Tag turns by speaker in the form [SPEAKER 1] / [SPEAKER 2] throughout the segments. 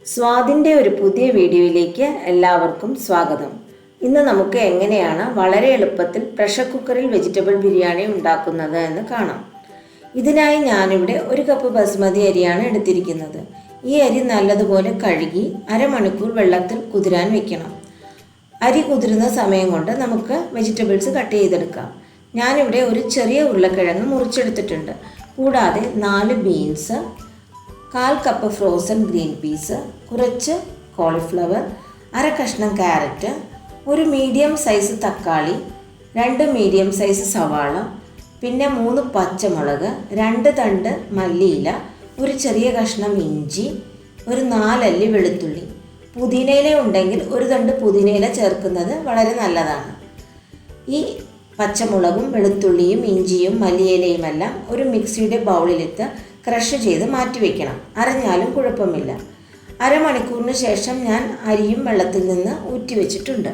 [SPEAKER 1] സ്വാദിൻ്റെ ഒരു പുതിയ വീഡിയോയിലേക്ക് എല്ലാവർക്കും സ്വാഗതം. ഇന്ന് നമുക്ക് എങ്ങനെയാണ് വളരെ എളുപ്പത്തിൽ പ്രഷർ കുക്കറിൽ വെജിറ്റബിൾ ബിരിയാണി ഉണ്ടാക്കുന്നത് എന്ന് കാണാം. ഇതിനായി ഞാനിവിടെ 1 കപ്പ് ബസ്മതി അരിയാണ് എടുത്തിരിക്കുന്നത്. ഈ അരി നല്ലതുപോലെ കഴുകി അരമണിക്കൂർ വെള്ളത്തിൽ കുതിരാൻ വെക്കണം. അരി കുതിരുന്ന സമയം കൊണ്ട് നമുക്ക് വെജിറ്റബിൾസ് കട്ട് ചെയ്തെടുക്കാം. ഞാനിവിടെ ഒരു ചെറിയ ഉരുളക്കിഴങ്ങ് മുറിച്ചെടുത്തിട്ടുണ്ട്. കൂടാതെ 4 beans, 1/4 cup frozen green peas, കുറച്ച് കോളിഫ്ലവർ, അര കഷ്ണം ക്യാരറ്റ്, ഒരു മീഡിയം സൈസ് തക്കാളി, 2 മീഡിയം സൈസ് സവാള, പിന്നെ 3 പച്ചമുളക്, 2 തണ്ട് മല്ലിയില, ഒരു ചെറിയ കഷ്ണം ഇഞ്ചി, ഒരു 4 അല്ലി വെളുത്തുള്ളി. പുതിനയില ഉണ്ടെങ്കിൽ ഒരു തണ്ട് പുതിനയില ചേർക്കുന്നത് വളരെ നല്ലതാണ്. ഈ പച്ചമുളകും വെളുത്തുള്ളിയും ഇഞ്ചിയും മല്ലിയിലയുമെല്ലാം ഒരു മിക്സിയുടെ ബൗളിലിട്ട് ക്രഷ് ചെയ്ത് മാറ്റിവെക്കണം. അരഞ്ഞാലും കുഴപ്പമില്ല. അരമണിക്കൂറിന് ശേഷം ഞാൻ അരിയും വെള്ളത്തിൽ നിന്ന് ഊറ്റി വെച്ചിട്ടുണ്ട്.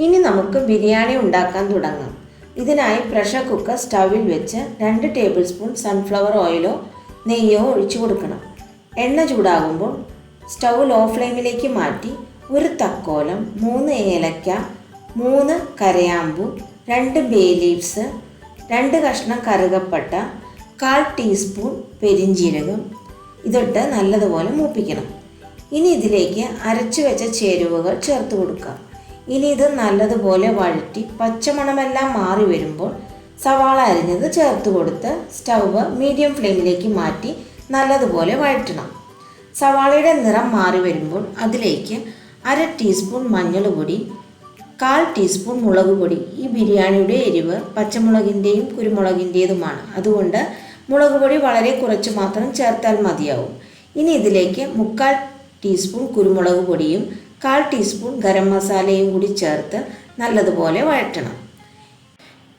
[SPEAKER 1] ഇനി നമുക്ക് ബിരിയാണി ഉണ്ടാക്കാൻ തുടങ്ങാം. ഇതിനായി പ്രഷർ കുക്കർ സ്റ്റൗവിൽ വെച്ച് 2 ടേബിൾ സ്പൂൺ സൺഫ്ലവർ ഓയിലോ നെയ്യോ ഒഴിച്ചു കൊടുക്കണം. എണ്ണ ചൂടാകുമ്പോൾ സ്റ്റൗ ലോ ഫ്ലെയിമിലേക്ക് മാറ്റി 1 തക്കോലം, 3 ഏലക്ക, 3 കരയാമ്പു, 2 ബേലീവ്സ്, 2 കഷ്ണം കറുകപ്പട്ട, 1/4 ടീസ്പൂൺ പെരിഞ്ജീരകം ഇതിട്ട് നല്ലതുപോലെ മൂപ്പിക്കണം. ഇനി ഇതിലേക്ക് അരച്ചു വെച്ച ചേരുവകൾ ചേർത്ത് കൊടുക്കാം. ഇനി ഇത് നല്ലതുപോലെ വഴറ്റി പച്ചമണമെല്ലാം മാറി വരുമ്പോൾ സവാള അരിഞ്ഞത് ചേർത്ത് കൊടുത്ത് സ്റ്റൗവ് മീഡിയം ഫ്ലെയിമിലേക്ക് മാറ്റി നല്ലതുപോലെ വഴറ്റണം. സവാളയുടെ നിറം മാറി വരുമ്പോൾ അതിലേക്ക് 1/2 ടീസ്പൂൺ മഞ്ഞൾപ്പൊടി, 1/4 ടീസ്പൂൺ മുളക് പൊടി. ഈ ബിരിയാണിയുടെ എരിവ് പച്ചമുളകിൻ്റെയും കുരുമുളകിൻ്റേതുമാണ്. അതുകൊണ്ട് മുളക് പൊടി വളരെ കുറച്ച് മാത്രം ചേർത്താൽ മതിയാവും. ഇനി ഇതിലേക്ക് 3/4 ടീസ്പൂൺ കുരുമുളക് പൊടിയും 1/4 ടീസ്പൂൺ ഗരം മസാലയും കൂടി ചേർത്ത് നല്ലതുപോലെ വഴറ്റണം.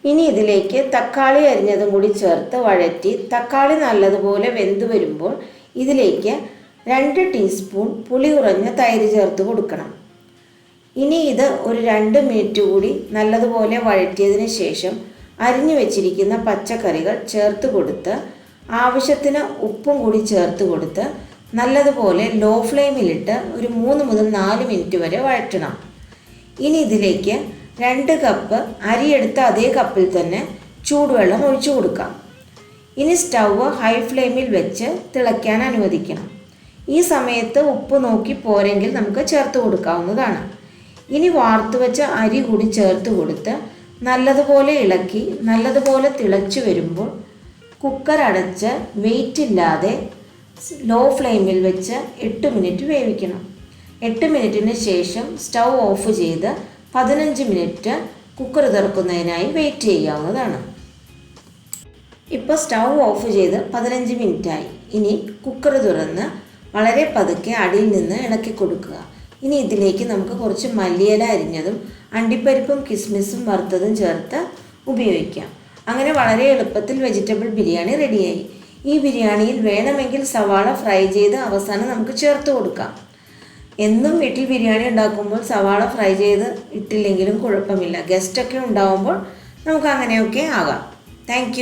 [SPEAKER 1] ഇനി ഇതിലേക്ക് തക്കാളി അരിഞ്ഞതും കൂടി ചേർത്ത് വഴറ്റി തക്കാളി നല്ലതുപോലെ വെന്ത് വരുമ്പോൾ ഇതിലേക്ക് 2 ടീസ്പൂൺ പുളി കുറഞ്ഞ തൈര് ചേർത്ത് കൊടുക്കണം. ഇനി ഇത് ഒരു 2 മിനിറ്റ് കൂടി നല്ലതുപോലെ വഴറ്റിയതിന് ശേഷം അരിഞ്ഞു വെച്ചിരിക്കുന്ന പച്ചക്കറികൾ ചേർത്ത് കൊടുത്ത് ആവശ്യത്തിന് ഉപ്പും കൂടി ചേർത്ത് കൊടുത്ത് നല്ലതുപോലെ ലോ ഫ്ലെയിമിലിട്ട് ഒരു 3 മുതൽ 4 മിനിറ്റ് വരെ വഴറ്റണം. ഇനി ഇതിലേക്ക് 2 കപ്പ് അരിയെടുത്ത അതേ കപ്പിൽ തന്നെ ചൂടുവെള്ളം ഒഴിച്ചു കൊടുക്കാം. ഇനി സ്റ്റൗവ് ഹൈ ഫ്ലെയിമിൽ വെച്ച് തിളയ്ക്കാൻ അനുവദിക്കണം. ഈ സമയത്ത് ഉപ്പ് നോക്കി പോരെങ്കിൽ നമുക്ക് ചേർത്ത് കൊടുക്കാവുന്നതാണ്. ഇനി വാർത്തു വെച്ച അരി കൂടി ചേർത്ത് കൊടുത്ത് നല്ലതുപോലെ ഇളക്കി നല്ലതുപോലെ തിളച്ചു വരുമ്പോൾ കുക്കർ അടച്ച് വെയിറ്റ് ഇല്ലാതെ ലോ ഫ്ലെയിമിൽ വെച്ച് 8 മിനിറ്റ് വേവിക്കണം. 8 മിനിറ്റിന് ശേഷം സ്റ്റൗ ഓഫ് ചെയ്ത് 15 മിനിറ്റ് കുക്കർ തുറക്കുന്നതിനായി വെയിറ്റ് ചെയ്യാവുന്നതാണ്. ഇപ്പോൾ സ്റ്റൗ ഓഫ് ചെയ്ത് 15 മിനിറ്റായി. ഇനി കുക്കർ തുറന്ന് വളരെ പതുക്കെ അടിയിൽ നിന്ന് ഇളക്കി കൊടുക്കുക. ഇനി ഇതിലേക്ക് നമുക്ക് കുറച്ച് മല്ലിയില അരിഞ്ഞതും അണ്ടിപ്പരിപ്പും കിസ്മിസും വറുത്തതും ചേർത്ത് ഉപയോഗിക്കാം. അങ്ങനെ വളരെ എളുപ്പത്തിൽ വെജിറ്റബിൾ ബിരിയാണി റെഡിയായി. ഈ ബിരിയാണിയിൽ വേണമെങ്കിൽ സവാള ഫ്രൈ ചെയ്ത് അവസാനം നമുക്ക് ചേർത്ത് കൊടുക്കാം. എന്നും വീട്ടിൽ ബിരിയാണി ഉണ്ടാക്കുമ്പോൾ സവാള ഫ്രൈ ചെയ്ത് ഇട്ടില്ലെങ്കിലും കുഴപ്പമില്ല. ഗസ്റ്റൊക്കെ ഉണ്ടാകുമ്പോൾ നമുക്ക് അങ്ങനെയൊക്കെ ആകാം. താങ്ക്